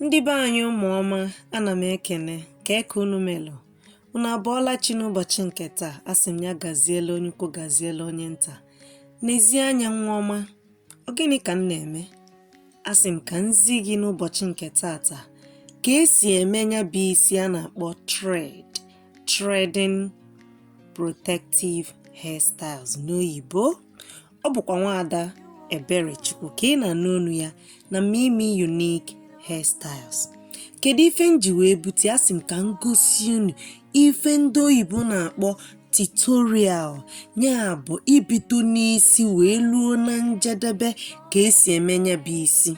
Ndị be anyị ụmụ ọma, ana m ekene ka eke unu melụ. Unu abụọla chi n'ụbọchị nke taa. Asị m ya gaziela onye ukwu, gaziela onye nta. N'ezie anya nwa ọma, ọ gịnị ka m na-eme? Asị m ka nzi gị n'ụbọchị nke taa ka esi eme ya bụ isi a na-akpọ threading protective hairstyles n'oyibo. Ọ bụkwa nwaada Eberechukwu ka ị na-anụ olu ya na Mimi Unique Hairstyles. Kedu ife m ji wee bute? Asị m ka m gosi unu ife ndị oyibo na-akpọ tutorial, ya bụ ibido n'isi wee luo na njedebe ka esi eme ya bụ isi.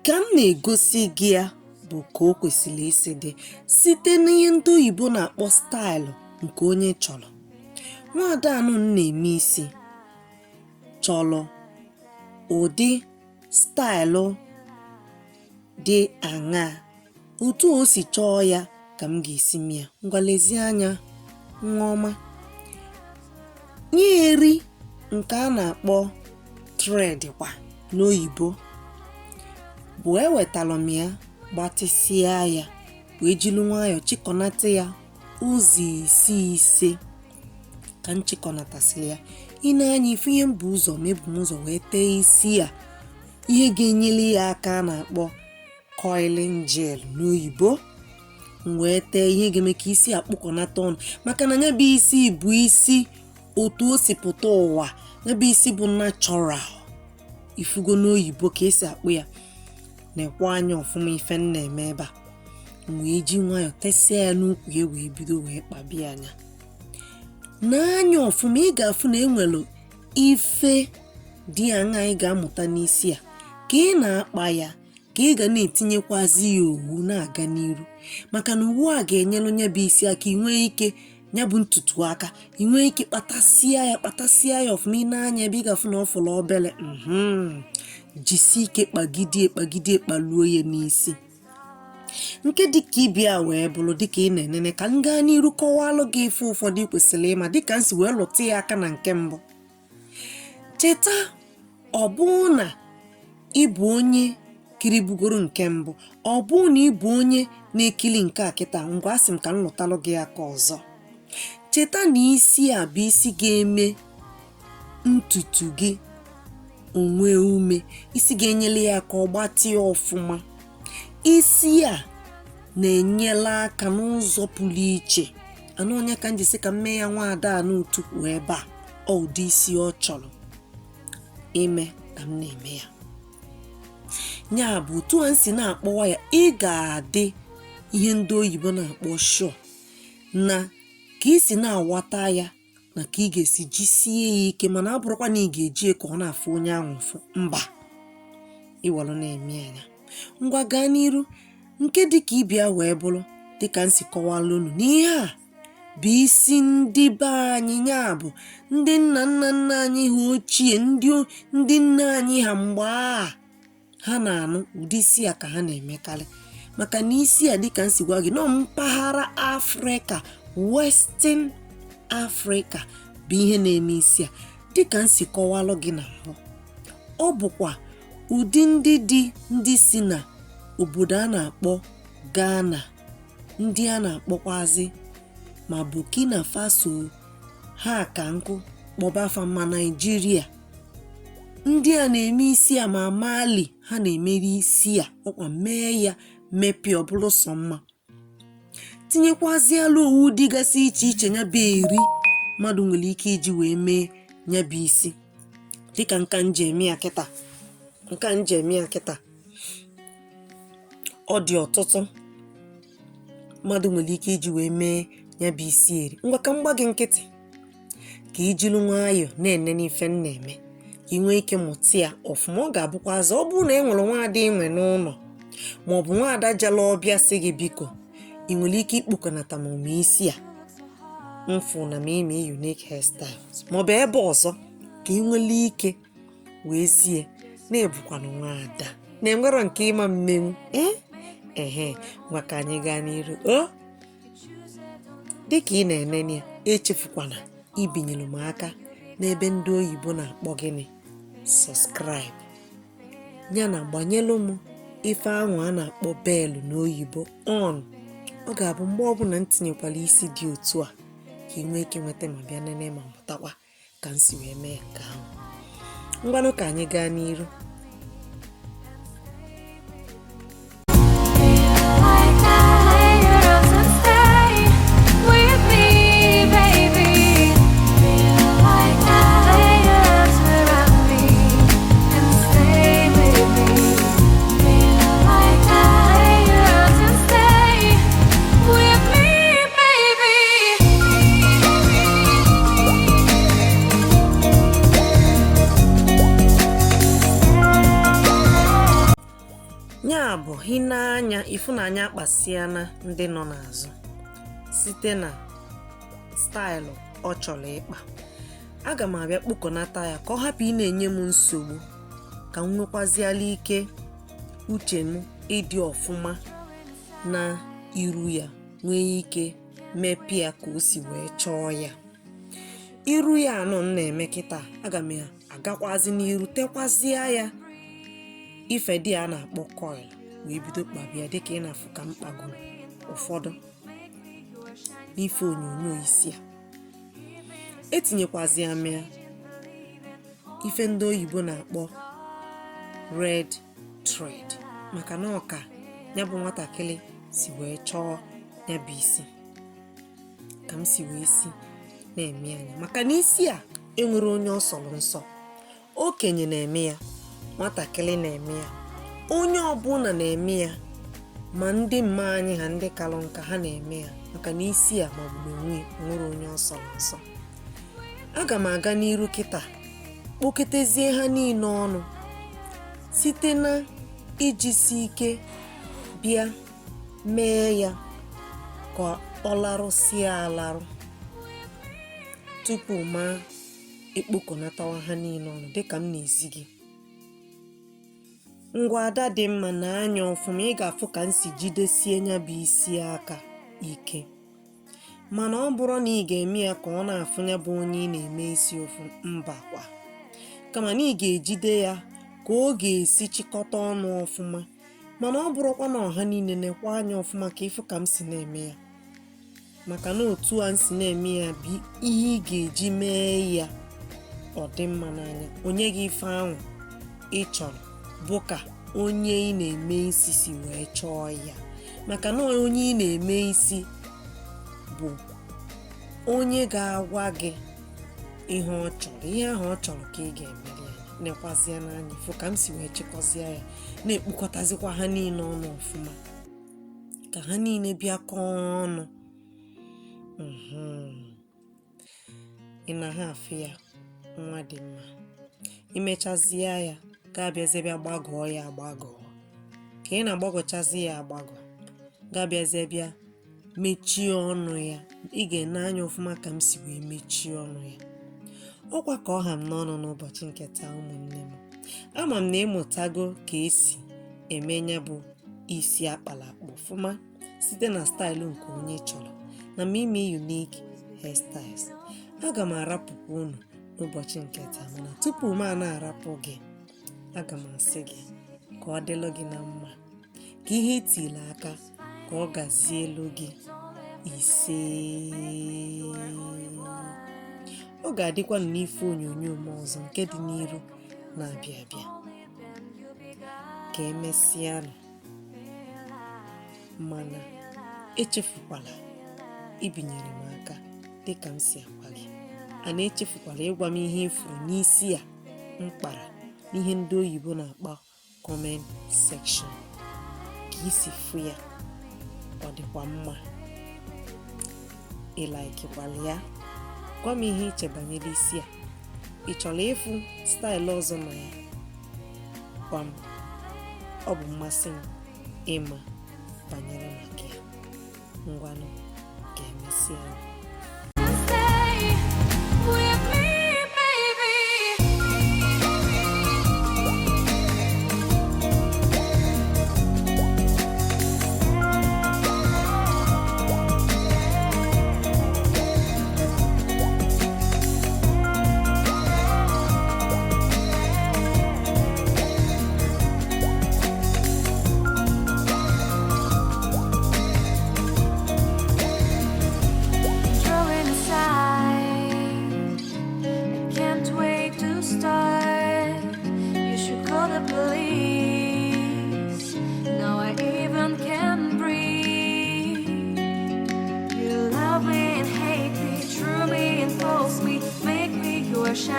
Ka m na-egosi gị ya bụ ka o kwesịrị isi dị site n'ihe ndị oyibo na-akpọ staịlụ nke onye chọrọ. Nwaada anụ na-eme isi chọrọ ụdị staịlụ dị aṅaa, otu o si chọọ ya ka m ga-esi mịa. Ngwa lezie anya nwa ọma. Nye eri nke a na-akpọ thread kwa n'oyibo bụ ewetalụ m ya, gbatịsịa ya wee jilu nwayọọ chịkọnata ya ụzọ ise ka m chịkọnatasịrị ya. Ị na-anya ife ihe m bụ ụzọ mebu m ụzọ wee tee isi ya ihe ga-enyere ya aka a na-akpọ coiling gel n'oyibo. M wee tee ihe ga-eme ka isi akpụkọnata ọnụ, maka na ya bụ isi bụ isi otu o si pụta ụwa. Ya bụ isi bụ natural. Ifugo n'oyibo ka esi akpụ ya. Na-ekwe anya ọfụma ife m na-eme ebe a. M wee ji nwayọọ tesịa ya n'ukwu ya wee bido wee kpabie anya. N'anya ọfụma ị ga-afụ na enwelu ife dị aṅa ị ga-amụta n'isi a. Ka ị na-akpa ya ka ị ga na-etinyekwazi ya owu na-aga n'iru, maka na uwe a ga-enyelu nya bụ isi aka inwee ike, ya bụ ntutu aka inwee ike kpatasịa ya ọfụma. Ị na-anya ebe ị ga-afụ na ọ fụlụ obele jisi ike kpagide kpaluo ya n'isi. Nke dịka ịbịa wee bụrụ dịka ị na-enene ka m gaa n'iru kọwalụ gị ife ụfọdụ ị kwesịrị ịma dịka m si wee lụta ya aka na nke mbụ. Cheta, ọ bụrụ na ịbụ onye kiribugoro nke mbụ, ọ bụrụ na ịbụ onye na-ekili nke a kịta, ngwa asị m ka m lụtalụ gị aka ọzọ. Cheta na isi a bụ isi ga-eme ntutu gị onwe ume, isi ga-enyere ya ka ọ gbatịa ọfụma. Isi a na-enyela aka n'ụzọ pụrụ iche. Anụ onye ka m ji sị ka m mee ya nwaada n'utukwu ebe a, ọ ụdị isi ọ chọrọ ime ka m na-eme ya. Ya bụ otu a si na-akpọwa ya, ị ga-adị ihe ndị oyibo na-akpọ sure na ka ị si na-awata ya na ka ị ga-esi jisie ya ike, mana ọ bụrụkwa na ị ga-eji ka ọ na-afụ onye ahụ ụfụ. Mba, ịwalụ na-eme anya. Ngwa gaa n'iru. Nke dịka ịbịa wee bụrụ dịka m si kọwalụ unu na ihe a bụ isi ndị be anyị, ya bụ ndị nna anyị ha ochie, ndị nne anyị ha mgbe ha na-anụ ụdị isi a ka ha na-emekarị. Maka na isi a dịka m si gwa gị nọ mpaghara Afrịka, Western Africa bụ ihe na-eme isi a. Dịka m si kọwalụ gị na mbụ, ọ bụkwa ụdị ndị si na obodo a na-akpọ Ghana, ndị a na-akpọkwazi ma Burkina Faso, ha ka nkụ kpọbafa ma Naịjirịa. Ndị a na-eme isi a ma Mali, ha na-emeri isi a ọkwa mee ya mepee ọbụrụ sọ mma. Tinyekwazialụ owu dịgasị iche iche ya bụ eri mmadụ nwere ike iji wee mee ya bụ isi. Dịka nka nje eme ya kịta, ọ dị ọtụtụ mmadụ nwere ike iji wee mee ya bụ isi eri. Ngwa ka m gba gị nkịtị ka ijilu nwayọọ na-ene n'ife m na-eme ka ị nwee ike mụta ya ọfụma. Ọ ga-abụkwazị ọ bụrụ na e nwere nwaada inwe n'ụlọ maọbụ nwaada jela ọbịa sị gị biko ị nwere ike ikpokọnata m isi a mfụ na Mimi Unique Hairstyles maọbụ ebe ọzọ ka ị nwere ike wee zie na-ebukwanụ nwaada na-enwero nke ịma mmenwu. Ngwa ka anyị gaa n'iru. Dịka ị na-enene ya, echefukwana ibinyelu m aka n'ebe ndị oyibo na-akpọ gịnị subscribe. ya na gbanyelụ m ife ahụ a na-akpọ belụ n'oyibo on. Ọ ga-abụ mgbe ọbụla m tinyekwala isi dị otu a ka ị nwee ike nweta ma bịa nene ma mụtakwa ka m si wee mee nke ahụ. Ngwanụ ka anyị gaa n'iru. Ya bụ ị na-anya ịfụnanya akpasịana ndị nọ n'azụ site na staịlụ ọ chọrọ ịkpa. Aga m abịa kpokọnata ya ka ọ hapụ ị na-enye m nsogbu, ka m nwekwaziala ike uche m ịdị ọfụma na iru ya, nwee ike mepee ya ka o si wee chọọ ya. Iru ya anọ m na-eme kịta, aga m agakwazi n'iru tekwazịa ya ife dị a na-akpọ coil wee bido kpabịa dịka ị na-afụ ka m kpagoro ụfọdụ n'ife onyonyo isi a. Etinyekwazi m ya ife ndị oyibo na-akpọ red thread maka na ọka ya bụ nwatakịrị si wee chọọ ya bụ isi ka m si wee si na-eme anya, maka na isi a enwere onye ọ sọrọ nsọ. Okenye na-eme ya, nwatakịrị na-eme ya, onye ọbụla na-eme ya, ma ndị mma anyị ha ndị kalụ nka ha na-eme ya, maka na isi a maọbụ na nwere onye ọ sọrọ nsọ. Aga m aga n'iru kịta kpokọtezie ha niile ọnụ site na ijisi ike bịa mee ya ka ọ larụsịa alarụ tupu ma ekpokọnatawa ha niile ọnụ dịka m na-ezi gị. Ngwa ada dị mma na anya ọfụma, ị ga-afụ ka m si jidesie nya bụ isi aka ike. Mana ọ bụrụ na ị ga-eme ya ka ọ na-afụ ya bụ onye ị na-eme isi ofu, mba kwa, kama na ị ga-ejide ya ka ọ ga-esi chịkọta ọnụ ọfụma. Mana ọ bụrụkwa na ọha niile na-ekwe anya ọfụma ka ịfụ ka m si na-eme ya, maka na otu a m si na-eme ya bụ ihe ị ga-eji mee ya ọ dị mma n'anya, onye gị ife ahụ ị chọrọ bụ ka onye ị na-eme isi si wee chọọ ya. Maka na onye ị na-eme isi bụ onye ga-agwa gị ihe ọ chọrọ, ihe ahụ ọ chọrọ ka ị ga-emere ya. Nekwazịa n'anya fụ ka m si wee chịkọzịa ya, na-ekpokọtazikwa ha niile ọnụ ọfụma ka ha niile bịakọọ ọnụ. Ị na ha afụ ya, nwa dị mma. Imechazie ya ga-abịazie bịa gbagọọ ya agbagọọ. Ka ị na-agbagọchazi ya agbagọ, ga-abịazie bịa mechie ọnụ ya. Ị ga-ene anya ọfụma ka m si wee mechie ọnụ ya. Ọkwa ka ọha m n'ọnụ n'ụbọchị nke taa, ụmụnne m. Ama m na ịmụtago ka esi eme ya bụ isi akpala akpa ọfụma site na staịlụ nke onye chọrọ na Mimi Unique Hairstyles. Aga m arapụkwa unu n'ụbọchị nke taa, mana tupu m na-arapụ gị, aga m asị gị ka ọ dịlụ gị na mma, ka ihe itile aka ka ọ gazielu gị ise. Ọ ga-adịkwa n'ife onyonyo m ọzọ nke dị n'iru na-abịa abịa. Ka emesịanụ, mana echefukwala ibinyere m aka dịka m si agwa gị. Ana echefukwala ịgwa m ihe ifuru n'isi a mkpara n'ihe ndị oyibo na-akpọ comment section, ka isi fụ ya ọ dịkwa mma. Ị laikikwala ya? Gwa m ihe iche banyere isi a. Ị chọrọ ịfụ staịlụ ọzọ na ya? Gwa m, ọ bụ mmasị m ịma banyere maka ya. Ngwanụ, ka emesịa.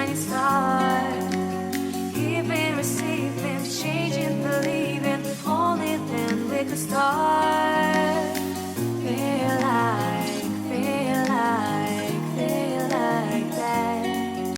tiny star.